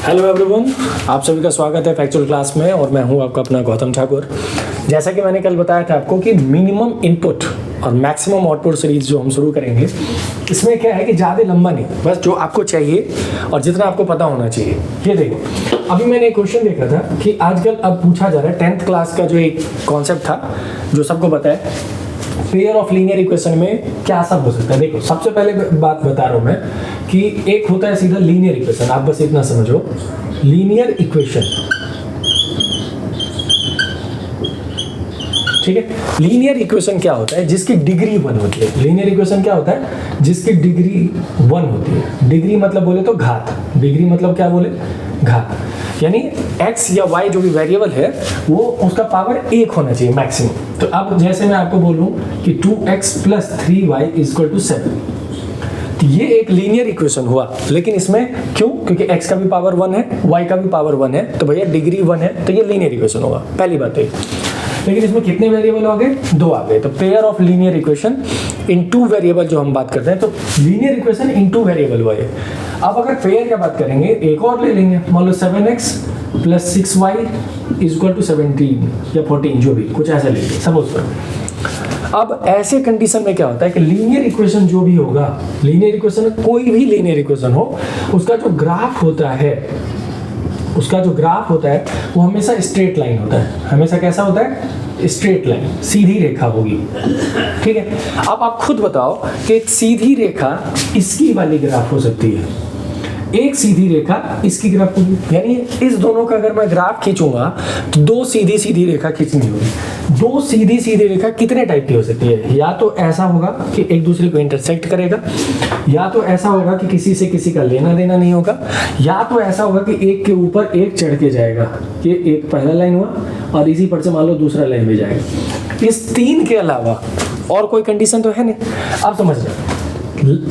Hello everyone, आप सभी का स्वागत है फैक्चुअल क्लास में और मैं हूं आपका अपना गौतम ठाकुर। जैसा कि मैंने कल बताया था आपको कि मिनिमम इनपुट और मैक्सिमम आउटपुट सीरीज जो हम शुरू करेंगे, इसमें क्या है कि ज़्यादा लंबा नहीं, बस जो आपको चाहिए और जितना आपको पता होना चाहिए। ये देखो, अभी मैंने एक क्वेश्चन देखा था कि आजकल अब पूछा जा रहा है 10th क्लास का जो एक कॉन्सेप्ट था जो सबको पता है, पेयर ऑफ लीनियर इक्वेशन में क्या सब हो सकता है। देखो, सबसे पहले बात बता रहा हूं मैं कि एक होता है सीधा लीनियर इक्वेशन, आप बस इतना समझो, लीनियर इक्वेशन, ठीक है। लीनियर इक्वेशन क्या होता है? जिसकी डिग्री 1 होती है। लीनियर इक्वेशन क्या होता है? जिसकी डिग्री 1 होती है। डिग्री मतलब बोले तो घात, डिग्री मतलब क्या बोले? घात, यानी x या y जो भी वेरिएबल है वो उसका पावर 1 होना चाहिए मैक्सिमम। तो अब जैसे मैं आपको बोलूं कि 2x + 3y = 7, तो ये एक लीनियर इक्वेशन हुआ। लेकिन इसमें क्यों? क्योंकि x का भी पावर 1 है, y का भी पावर 1 है, तो भैया डिग्री 1 है, तो ये लीनियर इक्वेशन होगा, पहली बात है। लेकिन इसमें कितने वेरिएबल आ गए? 2 आ गए। तो pair of linear equation in 2 variable जो हम बात करते हैं, तो लीनियर इक्वेशन इन 2 वेरिएबल हुआ है। अब अगर पेयर क्या बात करेंगे, एक और ले लेंगे, मान लो 7x + 6y = 17 या 14, जो भी कुछ ऐसा ले लीजिए सपोज करो। अब ऐसे कंडीशन में क्या होता है कि लीनियर इक्वेशन जो भी होगा, लीनियर इक्वेशन कोई भी लीनियर इक्वेशन हो, उसका जो ग्राफ होता है, उसका जो ग्राफ होता है वो हमेशा स्ट्रेट लाइन होता है। हमेशा कैसा होता है? स्ट्रेट लाइन, सीधी रेखा होगी, ठीक है। अब आप खुद बताओ कि एक सीधी रेखा इसकी वाली ग्राफ हो सकती है, एक सीधी रेखा इसकी ग्राफ होगी, यानी इस दोनों का अगर मैं ग्राफ खींचूंगा तो 2 सीधी सीधी रेखा खींचनी होगी। 2 सीधी सीधी रेखा कितने टाइप की हो सकती है? या तो ऐसा होगा कि एक दूसरे को इंटरसेक्ट करेगा, या तो ऐसा होगा कि किसी से किसी का लेना देना नहीं होगा, या तो ऐसा होगा कि एक के ऊपर एक चढ़ के जाएगा। ये एक पहला लाइन हुआ और इसी पर से मान लो दूसरा लाइन भी जाएगा। इस 3 के अलावा और कोई कंडीशन तो है नहीं। अब समझ लो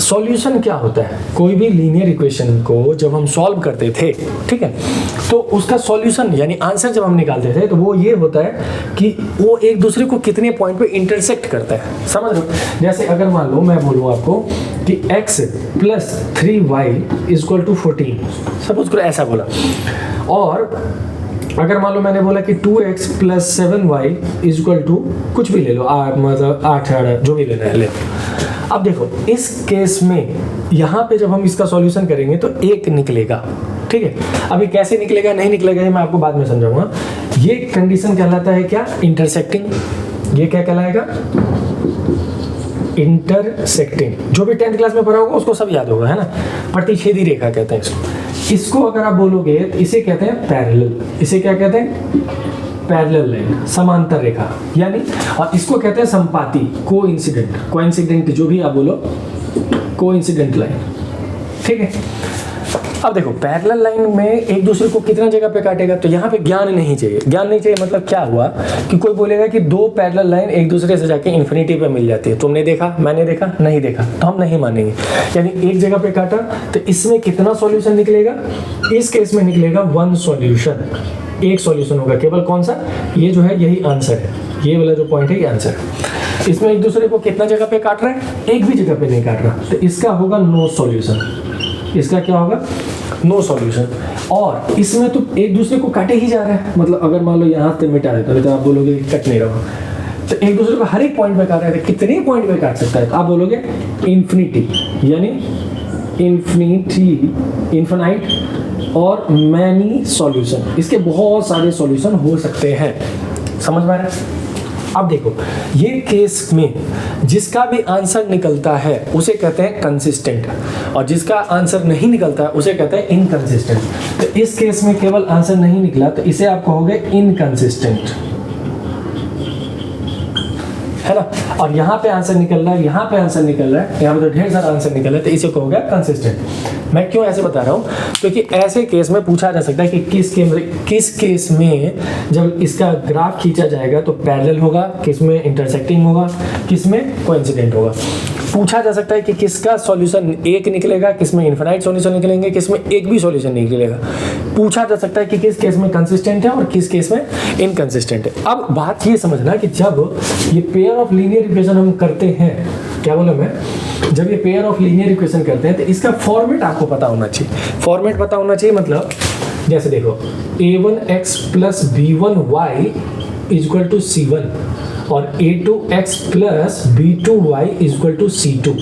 सॉल्यूशन क्या होता है। कोई भी लीनियर इक्वेशन को जब हम सॉल्व करते थे, ठीक है, तो उसका सॉल्यूशन यानी आंसर जब हम निकालते थे तो वो ये होता है कि वो एक दूसरे को कितने पॉइंट पे इंटरसेक्ट करता है, समझ लो। जैसे अगर मान लो मैं बोलूँ आपको कि x + 3y = 14, सपोज करो ऐसा बोला, और अगर मान लो मैंने बोला कि 2x + 7y = कुछ भी ले लो, मतलब 8 जो भी लेना है ले। अब देखो इस केस में यहाँ पे जब हम इसका सॉल्यूशन करेंगे तो 1 निकलेगा, ठीक है। अभी कैसे निकलेगा नहीं निकलेगा ये मैं आपको बाद में समझाऊंगा। ये कंडीशन कहलाता है क्या? इंटरसेक्टिंग। ये क्या कहलाएगा? इंटरसेक्टिंग। जो भी 10th क्लास में पढ़ा होगा उसको सब याद होगा, है ना। प्रतिच्छेदी रेखा कहते हैं इसको। इसको अगर आप बोलोगे तो इसे कहते हैं पैरेलल। इसे क्या कहते हैं? पैरेलल लाइन, समांतर रेखा, यानी, और इसको कहते हैं संपाती, कोइंसिडेंट। कोइंसिडेंट जो भी आप बोलो, कोइंसिडेंट लाइन, ठीक है। अब देखो पैरेलल लाइन में एक दूसरे को कितना जगह पे काटेगा, तो यहाँ पे ज्ञान नहीं चाहिए। ज्ञान नहीं चाहिए मतलब क्या हुआ कि कोई बोलेगा कि 2 पैरेलल लाइन एक दूसरे से जाके इन्फिनिटी पे मिल जाती है। तुमने देखा, मैंने देखा, नहीं देखा, तो हम नहीं मानेंगे। यानी एक जगह पे काटा तो इसमें कितना सॉल्यूशन निकलेगा? इस केस में निकलेगा 1 सॉल्यूशन, एक सॉल्यूशन होगा केवल। कौन सा? ये जो है यही आंसर है, ये वाला जो पॉइंट है ये आंसर है। इसमें एक दूसरे को कितना जगह पे काट रहा है? एक भी जगह पे नहीं काट रहा, तो इसका होगा नो सॉल्यूशन। इसका क्या होगा? No solution. और इसमें तो एक दूसरे को काटे ही जा रहा है, मतलब अगर मान लो यहाँ से मिटा देता है तो आप बोलोगे कट नहीं रहा, तो एक दूसरे को हर एक पॉइंट पे काट रहा है। कितने पॉइंट पे काट सकता है? तो आप बोलोगे इन्फिनिटी, यानी इन्फिनाइट और मैनी सॉल्यूशन। इसके बहुत सारे सॉल्यूशन हो सकते हैं, समझ में आ रहा है। अब देखो ये केस में जिसका भी आंसर निकलता है उसे कहते हैं कंसिस्टेंट, और जिसका आंसर नहीं निकलता है उसे कहते हैं इनकंसिस्टेंट। तो इस केस में केवल आंसर नहीं निकला तो इसे आप कहोगे इनकंसिस्टेंट, है ना। और यहाँ पे आंसर निकल रहा है, यहाँ पे आंसर निकल रहा है, यहाँ पे तो ढेर सारा आंसर निकल रहा है, तो इसे कहोगे कंसिस्टेंट। मैं क्यों ऐसे बता रहा हूँ? क्योंकि ऐसे केस में पूछा जा सकता है कि किस केस में जब इसका ग्राफ खींचा जाएगा तो पैरेलल होगा, किस में इंटरसेक्टिंग होगा, किस में कोइंसिडेंट होगा। पूछा जा सकता है कि किसका सॉल्यूशन 1 निकलेगा, किस में इनफिनाइट सॉल्यूशन निकलेंगे, किस में एक भी सॉल्यूशन नहीं निकलेगा। पूछा जा सकता है कि किस केस में कंसिस्टेंट है और किस केस में इनकंसिस्टेंट है। अब बात ये समझना कि जब ये पेयर ऑफ लीनियर इक्वेशन हम करते हैं, क्या बोला मैं, जब ये पेयर ऑफ लीनियर इक्वेशन करते हैं तो इसका फॉर्मेट आपको पता होना चाहिए। फॉर्मेट पता होना चाहिए मतलब जैसे देखो a1x plus b1y equal to c1 और a2x plus b2y equal to c2,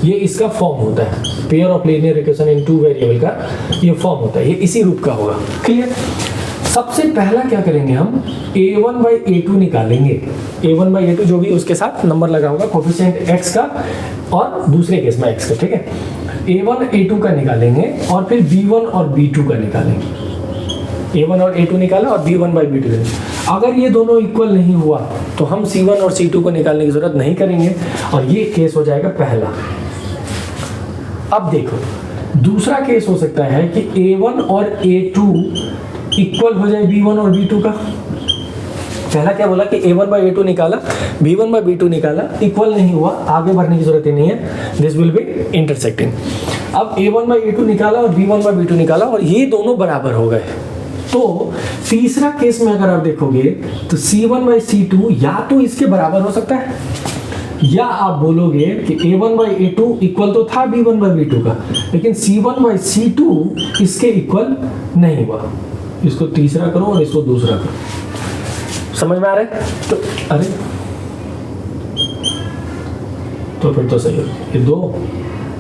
ये इसका फॉर्म होता है। Pair of linear equation in two variable का ये फॉर्म होता है, ये इसी रूप का होगा। क्लियर। सबसे पहला क्या करेंगे हम, a1 बाई a2 निकालेंगे। a1 बाई a2 जो भी उसके साथ नंबर लगा होगा कोफिशिएंट x का और दूसरे केस में x का, ठीक है। a1 a2 का निकालेंगे और फिर b1 और b2 का निकालेंगे। a1 और a2 निकाला और b1 बाई b2। अगर ये दोनों इक्वल नहीं हुआ तो हम c1 और c2 को निकालने की जरूरत नहीं करेंगे और ये केस हो जाएगा पहला। अब देखो दूसरा केस हो सकता है कि a1 और a2 इक्वल हो जाए b1 और b2 का। पहला क्या बोला कि a1 बाई a2 निकाला, b1 बाई b2 निकाला, इक्वल नहीं हुआ, आगे बढ़ने की जरूरत ही नहीं है, दिस विल बी इंटरसेक्टिंग। अब a1 बाई a2 निकाला और b1 बाई b2 निकाला और ये दोनों बराबर हो गए। तो तीसरा केस में अगर आप देखोगे तो c1 बाई c2 या तो इसके बराबर हो सकता है, या आप बोलोगे कि a1 बाई a2 इक्वल तो था b1 बाई b2 का, लेकिन c1 बाई c2 इसके इक्वल नहीं हुआ। इसको तीसरा करो और इसको दूसरा करो। समझ में आ रहा है? तो अरे तो फिर तो सही हो, ये 2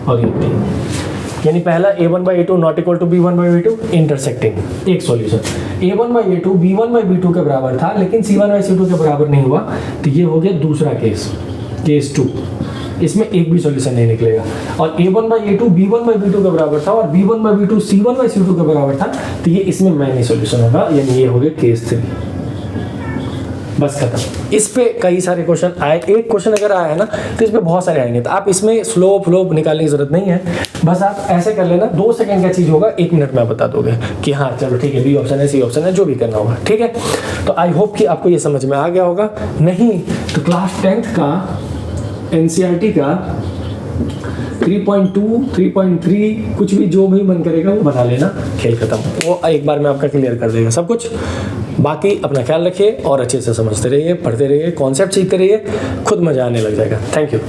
और ये 3, यानी पहला a1 by a2 not equal to b1 by b2 intersecting. एक solution, a1 by a2 b1 by b2 के बराबर था लेकिन c1 बाई c2 के बराबर नहीं हुआ, तो ये हो गया दूसरा केस, केस 2। इसमें एक भी सॉल्यूशन नहीं निकलेगा। और a1 by a2 b1 by b2 के बराबर था और b1 by b2 c1 by c2 के बराबर था, तो ये इसमें मैनी सॉल्यूशन होगा, यानी ये हो गया केस 3। बस खत्म। इस पे कई सारे क्वेश्चन आए, एक क्वेश्चन अगर आया है ना तो इस पे बहुत सारे आएंगे, तो आप इसमें स्लो फ्लो निकालने की जरूरत नहीं है। बस आप ऐसे कर लेना, 2 सेकंड का चीज होगा, 1 मिनट में आप बता दोगे कि हाँ चलो ठीक है, बी ऑप्शन है, सी ऑप्शन है, जो भी करना होगा, ठीक है। तो आई होप कि आपको ये समझ में आ गया होगा। नहीं तो क्लास 10th का एनसीईआरटी का 3.2, 3.3 कुछ भी जो भी मन करेगा वो बना लेना, खेल खत्म। वो एक बार में आपका क्लियर कर देगा सब कुछ। बाकी अपना ख्याल रखिए और अच्छे से समझते रहिए, पढ़ते रहिए, कॉन्सेप्ट सीखते रहिए, खुद मजा आने लग जाएगा। Thank you.